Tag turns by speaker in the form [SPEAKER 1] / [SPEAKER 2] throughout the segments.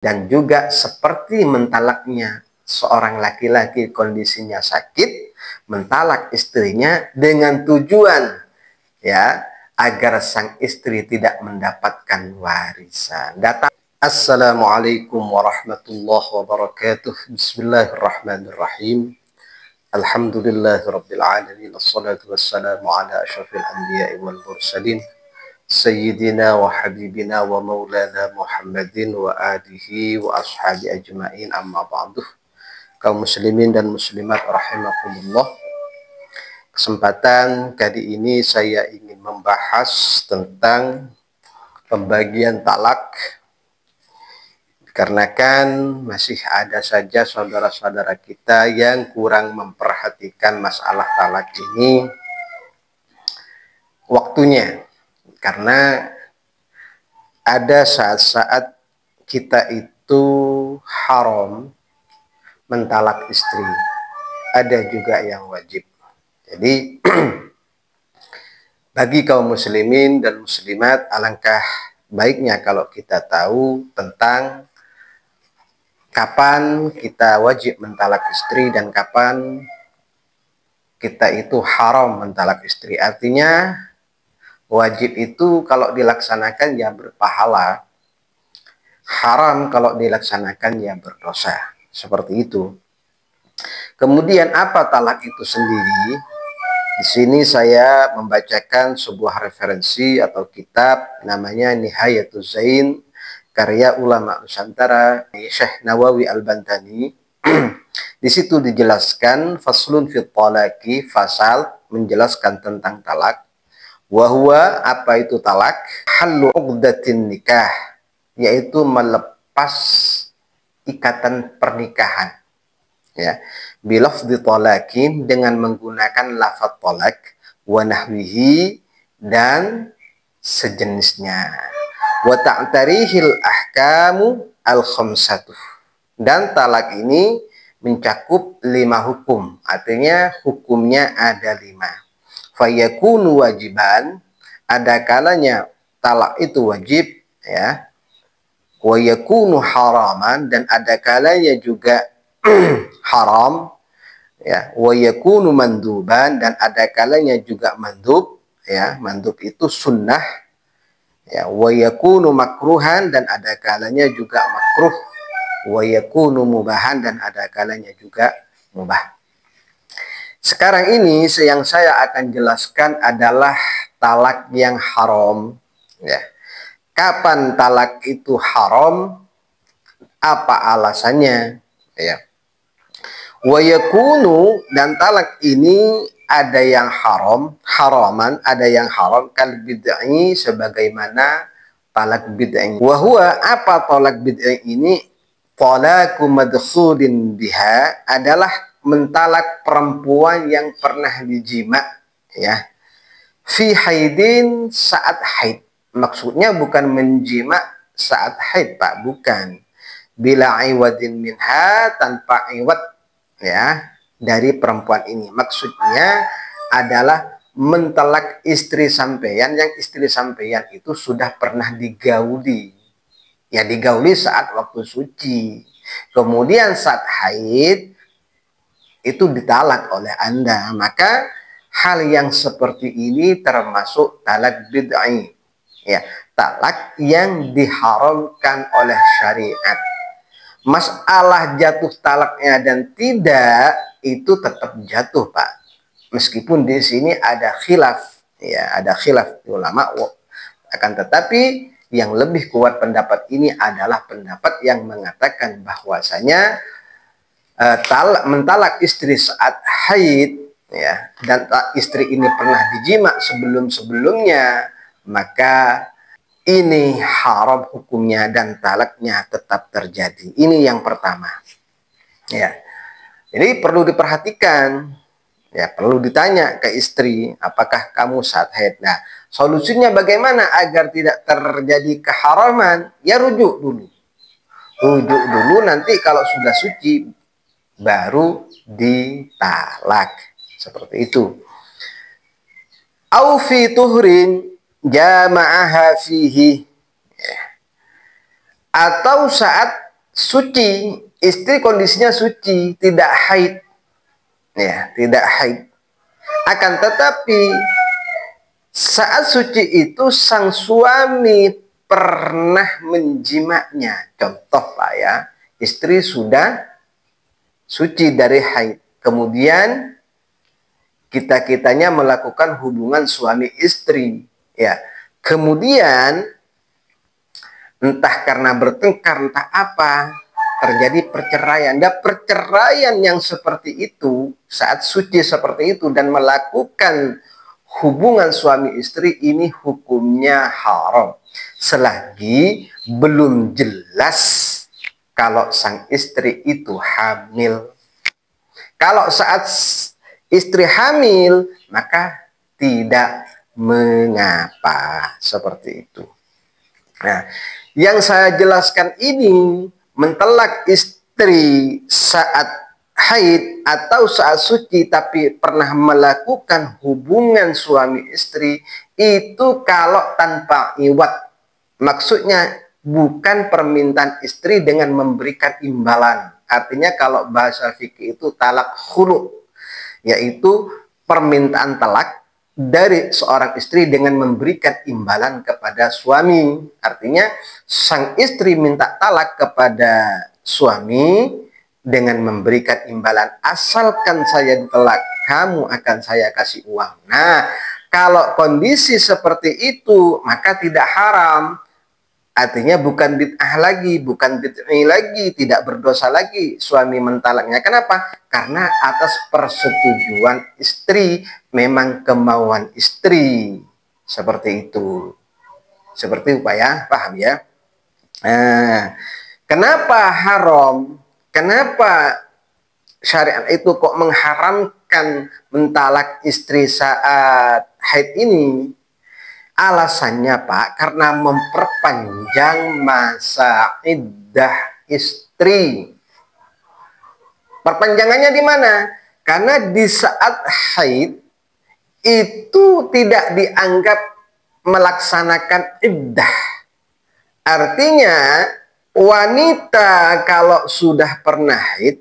[SPEAKER 1] Dan juga seperti mentalaknya seorang laki-laki kondisinya sakit, mentalak istrinya dengan tujuan ya agar sang istri tidak mendapatkan warisan. Assalamualaikum warahmatullahi wabarakatuh. Bismillahirrahmanirrahim. Alhamdulillahirabbil alamin. Wassalatu wassalamu ala asyrafil anbiya'i wal mursalin. Sayyidina wa habibina wa maulana Muhammadin wa alihi wa ashabi ajma'in, amma ba'du. Kaum muslimin dan muslimat rahimakumullah. Kesempatan kali ini saya ingin membahas tentang pembagian talak, dikarenakan masih ada saja saudara-saudara kita yang kurang memperhatikan masalah talak ini waktunya. Karena ada saat-saat kita itu haram mentalak istri, ada juga yang wajib. Jadi bagi kaum muslimin dan muslimat, alangkah baiknya kalau kita tahu tentang kapan kita wajib mentalak istri dan kapan kita itu haram mentalak istri. Artinya wajib itu kalau dilaksanakan ya berpahala, haram kalau dilaksanakan ya berdosa. Seperti itu. Kemudian apa talak itu sendiri? Di sini saya membacakan sebuah referensi atau kitab namanya Nihayatuz Zain, karya ulama Nusantara Syekh Nawawi Al-Bantani. Di situ dijelaskan faslun fit talaqi, fasal menjelaskan tentang talak. Wahwa, apa itu talak? Hallu uqdatin nikah, yaitu melepas ikatan pernikahan. Ya, bilafdhi talakin, dengan menggunakan lafaz talak, wa nahwihi, dan sejenisnya. Wa ta'tarihil ahkamu al-khamsatu, dan talak ini mencakup 5 hukum, artinya hukumnya ada 5. Fayakunu wajiban, ada kalanya talak itu wajib, ya. Wa yakunu haraman, dan ada kalanya juga haram, ya. Wa yakunu manduban, dan ada kalanya juga mandub, ya. Mandub itu sunnah, ya. Wa yakunu makruhan, dan ada kalanya juga makruh. Wa yakunu mubahan, dan ada kalanya juga mubah. Sekarang ini yang saya akan jelaskan adalah talak yang haram. Ya. Kapan talak itu haram? Apa alasannya? Ya. Wa yakunu, dan talak ini ada yang haram, haraman, ada yang haram, kal bid'i, sebagaimana talak bid'i. Wa huwa, apa talak bid'i ini? Talaku madkhulin biha, adalah mentalak perempuan yang pernah dijima, ya, fi haidin, saat haid. Maksudnya bukan menjima saat haid, Pak, bukan. Bila iwadin minha, tanpa iwad, ya, dari perempuan ini. Maksudnya adalah mentalak istri sampeyan yang istri sampeyan itu sudah pernah digauli. Ya, digauli saat waktu suci. Kemudian saat haid itu ditalak oleh Anda, maka hal yang seperti ini termasuk talak bid'i, ya, talak yang diharamkan oleh syariat. Masalah jatuh talaknya dan tidak itu tetap jatuh, Pak, meskipun di sini ada khilaf, ya, ada khilaf ulama. Akan tetapi yang lebih kuat pendapat ini adalah pendapat yang mengatakan bahwasanya mentalak istri saat haid, ya, dan istri ini pernah dijima sebelum-sebelumnya, maka ini haram hukumnya dan talaknya tetap terjadi. Ini yang pertama. Ya. Jadi perlu diperhatikan, ya, perlu ditanya ke istri, apakah kamu saat haid? Nah, solusinya bagaimana agar tidak terjadi keharaman? Ya, rujuk dulu. Rujuk dulu, nanti kalau sudah suci baru ditalak. Seperti itu. Au fi tuhrin jama'aha fihi, atau saat suci, istri kondisinya suci, tidak haid, ya, tidak haid. Akan tetapi saat suci itu sang suami pernah menjimanya. Contoh Pak ya, istri sudah suci dari haid, kemudian kita-kitanya melakukan hubungan suami istri, ya. Kemudian entah karena bertengkar, entah apa, terjadi perceraian. Dan perceraian yang seperti itu, saat suci seperti itu dan melakukan hubungan suami istri, ini hukumnya haram. Selagi belum jelas kalau sang istri itu hamil. Kalau saat istri hamil, maka tidak mengapa, seperti itu. Nah, yang saya jelaskan ini, mentalak istri saat haid atau saat suci tapi pernah melakukan hubungan suami istri, itu kalau tanpa iwat. Maksudnya bukan permintaan istri dengan memberikan imbalan. Artinya kalau bahasa fikih itu talak khulu, yaitu permintaan talak dari seorang istri dengan memberikan imbalan kepada suami. Artinya sang istri minta talak kepada suami dengan memberikan imbalan, asalkan saya ditolak, kamu akan saya kasih uang. Nah, kalau kondisi seperti itu, maka tidak haram. Artinya bukan bid'ah lagi, bukan bid'i lagi, tidak berdosa lagi suami mentalaknya. Kenapa? Karena atas persetujuan istri, memang kemauan istri. Seperti itu. Seperti itu Pak ya, paham ya? Nah, kenapa haram? Kenapa syariat itu kok mengharamkan mentalak istri saat haid ini? Alasannya Pak, karena memperpanjang masa iddah istri. Perpanjangannya di mana? Karena di saat haid itu tidak dianggap melaksanakan iddah. Artinya wanita kalau sudah pernah haid,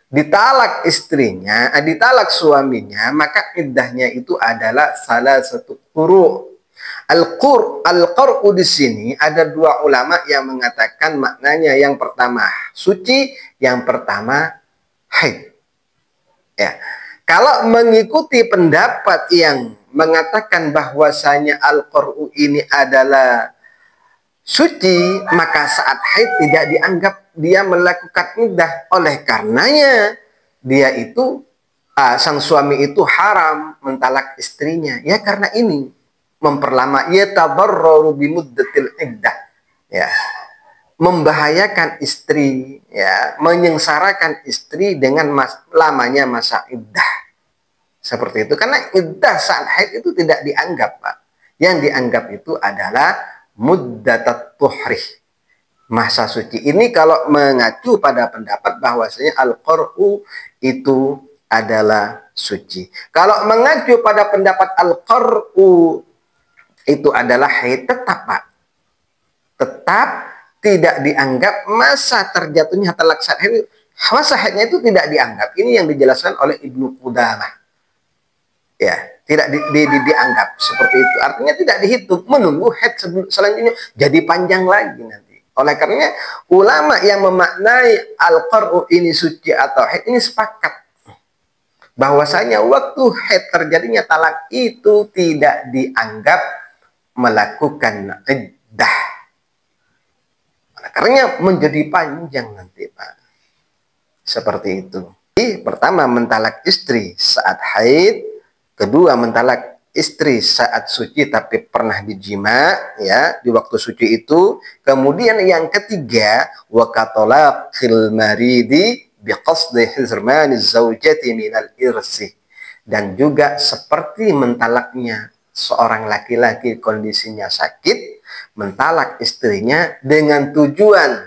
[SPEAKER 1] ditalak istrinya, ditalak suaminya, maka iddahnya itu adalah salah satu quru. Al-qur'u di sini ada dua ulama yang mengatakan maknanya, yang pertama suci, yang pertama haid. Ya. Kalau mengikuti pendapat yang mengatakan bahwasanya al-qur'u ini adalah suci, maka saat haid tidak dianggap dia melakukan iddah. Oleh karenanya dia itu sang suami itu haram mentalak istrinya. Ya karena ini memperlama, yatadarraru bimuddatil iddah. Ya. Membahayakan istri, ya, menyengsarakan istri dengan lamanya masa iddah. Seperti itu. Karena iddah saat haid itu tidak dianggap, Pak. Yang dianggap itu adalah muddatat tuhrih, masa suci. Ini kalau mengacu pada pendapat bahwasanya al-qur'u itu adalah suci. Kalau mengacu pada pendapat al-qur'u itu adalah haid, tetap Pak, tetap tidak dianggap masa terjatuhnya talak saat haid. Masa haidnya itu tidak dianggap. Ini yang dijelaskan oleh Ibnu Qudamah. Ya, tidak dianggap seperti itu. Artinya tidak dihitung, menunggu haid selanjutnya jadi panjang lagi nanti. Oleh karenanya ulama yang memaknai al-qur'u ini suci atau haid ini sepakat bahwasanya waktu haid terjadinya talak itu tidak dianggap melakukan iddah. Oleh karenanya menjadi panjang nanti Pak. Seperti itu. Pertama mentalak istri saat haid, kedua mentalak istri saat suci tapi pernah dijima, ya, di waktu suci itu. Kemudian yang ketiga, wa katalaqil maridi biqasdi hizmani zaujati minal irsi. Dan juga seperti mentalaknya seorang laki-laki kondisinya sakit, mentalak istrinya dengan tujuan,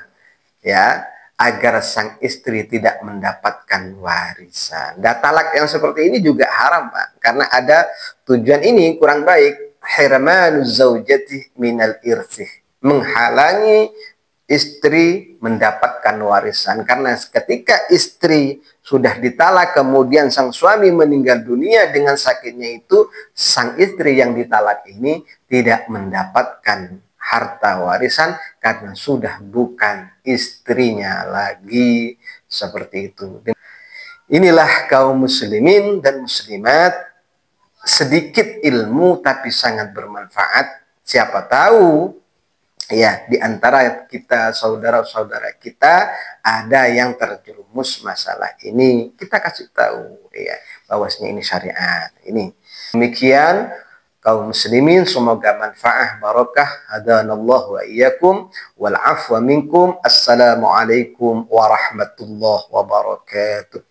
[SPEAKER 1] ya, agar sang istri tidak mendapatkan warisan. Dan talak yang seperti ini juga haram Pak, karena ada tujuan ini kurang baik. Hirmanuz zaujati minal irsi, menghalangi istri mendapatkan warisan. Karena ketika istri sudah ditalak kemudian sang suami meninggal dunia dengan sakitnya itu, sang istri yang ditalak ini tidak mendapatkan harta warisan karena sudah bukan istrinya lagi. Seperti itu. Inilah kaum muslimin dan muslimat, sedikit ilmu tapi sangat bermanfaat. Siapa tahu ya di antara kita, saudara-saudara kita, ada yang terjerumus masalah ini, kita kasih tahu ya bahwasanya ini syariat. Ini demikian kaum muslimin, semoga manfaat barokah. Hadanallahu wa iyyakum wal afwa minkum. Assalamualaikum warahmatullahi wabarakatuh.